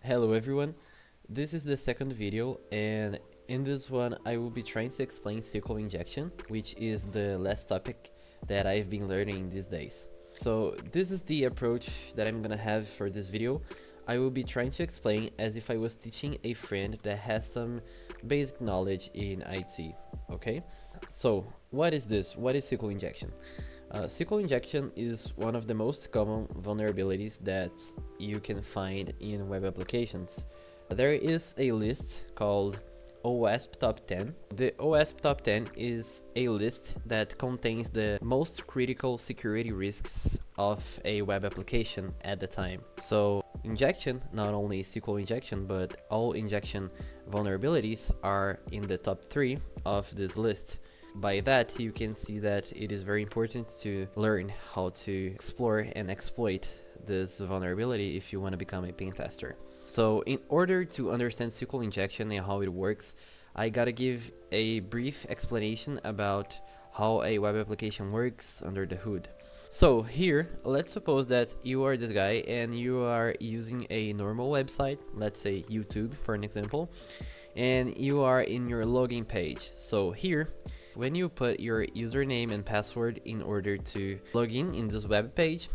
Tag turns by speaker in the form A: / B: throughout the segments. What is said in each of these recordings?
A: Hello everyone, this is the second video, and in this one I will be trying to explain SQL injection, which is the last topic that I've been learning these days. So this is the approach that I'm gonna have for this video. I will be trying to explain as if I was teaching a friend that has some basic knowledge in IT, okay? So what is this? What is SQL injection? SQL injection is one of the most common vulnerabilities that you can find in web applications. There is a list called OWASP Top 10. The OWASP Top 10 is a list that contains the most critical security risks of a web application at the time. So injection, not only SQL injection, but all injection vulnerabilities are in the top 3 of this list. By that, you can see that it is very important to learn how to explore and exploit this vulnerability if you want to become a pen tester. So in order to understand SQL injection and how it works, I gotta give a brief explanation about how a web application works under the hood. So here, let's suppose that you are this guy and you are using a normal website, let's say YouTube for an example, and you are in your login page. So here, when you put your username and password in order to log in this web page,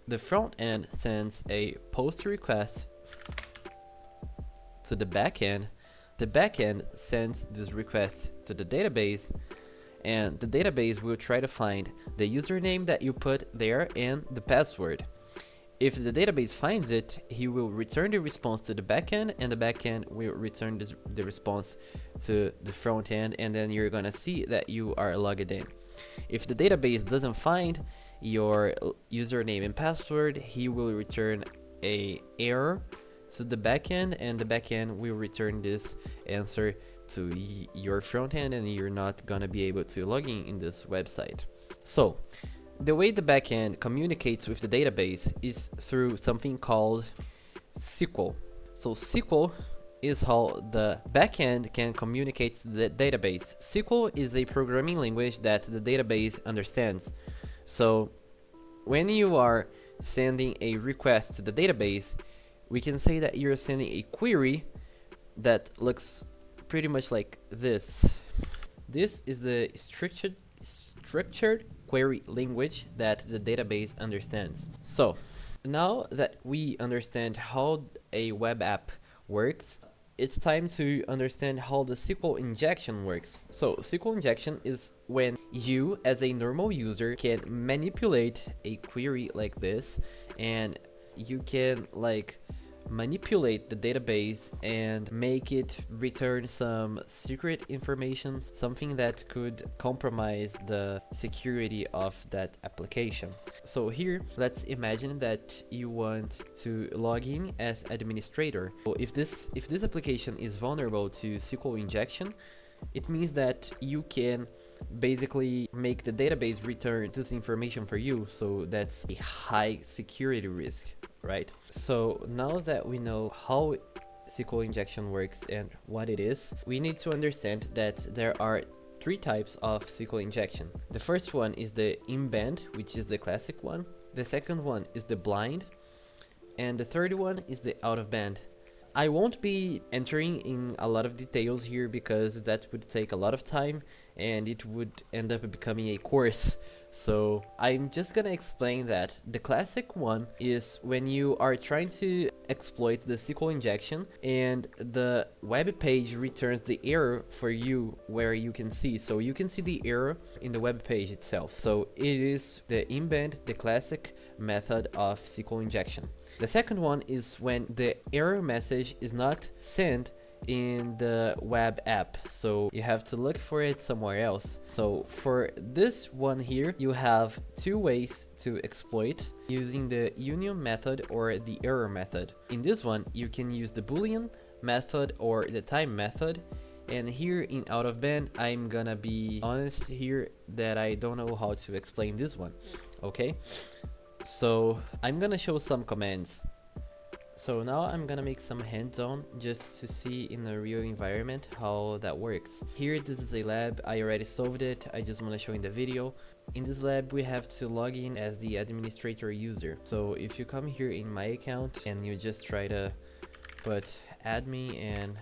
A: the front end sends a post request to the backend. The backend sends this request to the database, and the database will try to find the username that you put there and the password. If the database finds it, he will return the response to the backend, and the backend will return the response to the front end, and then you're gonna see that you are logged in. If the database doesn't find your username and password, he will return an error to the backend, and the backend will return this answer to your front end, and you're not gonna be able to log in this website. So the way the backend communicates with the database is through something called SQL. So SQL is how the backend can communicate to the database. SQL is a programming language that the database understands. So when you are sending a request to the database, we can say that you're sending a query that looks pretty much like this. This is the structured query language that the database understands. So now that we understand how a web app works, it's time to understand how the SQL injection works. So SQL injection is when you as a normal user can manipulate a query like this, and you can manipulate the database and make it return some secret information, something that could compromise the security of that application. So here, let's imagine that you want to log in as administrator. So if this application is vulnerable to SQL injection, it means that you can basically make the database return this information for you, so that's a high security risk, right? So now that we know how SQL injection works and what it is, we need to understand that there are 3 types of SQL injection. The first one is the in-band, which is the classic one. The second one is the blind, and the third one is the out-of-band. I won't be entering in a lot of details here because that would take a lot of time and it would end up becoming a course. So I'm just gonna explain that the classic one is when you are trying to exploit the SQL injection and the web page returns the error for you where you can see. So you can see the error in the web page itself. So it is the in-band, the classic method of SQL injection. The second one is when the error message is not sent in the web app, so you have to look for it somewhere else. So for this one here, you have 2 ways to exploit using the union method or the error method. In this one, you can use the boolean method or the time method, and here in out of band, I'm gonna be honest here that I don't know how to explain this one. Okay, so I'm gonna show some commands. So now I'm gonna make some hands-on just to see in a real environment how that works. Here, this is a lab, I already solved it, I just wanna show in the video. In this lab, we have to log in as the administrator user. So if you come here in my account and you just try to put admin and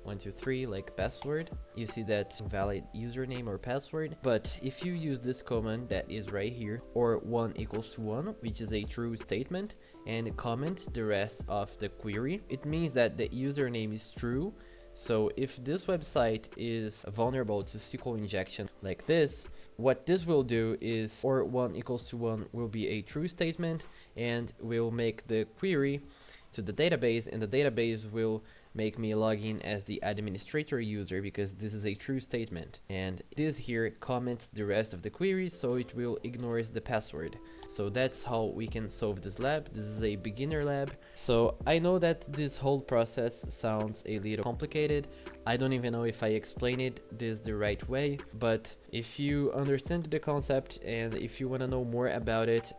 A: 123 like password, you see that valid username or password. But if you use this command that is right here, or 1 equals to 1, which is a true statement, and comment the rest of the query, it means that the username is true. So if this website is vulnerable to SQL injection like this, what this will do is, or 1 equals to 1 will be a true statement, and will make the query to the database, and the database will make me log in as the administrator user, because this is a true statement. And this here comments the rest of the query, so it will ignore the password. So that's how we can solve this lab. This is a beginner lab. So I know that this whole process sounds a little complicated. I don't even know if I explained this the right way, but if you understand the concept and if you want to know more about it,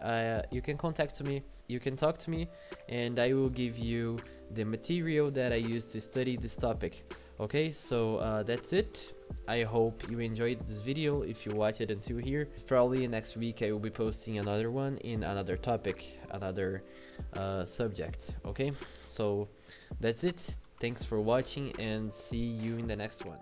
A: you can contact me, you can talk to me, and I will give you the material that I used to study this topic. Okay, so that's it. I hope you enjoyed this video. If you watch it until here, probably next week I will be posting another one in another topic, another subject. Okay, so that's it. Thanks for watching, and see you in the next one.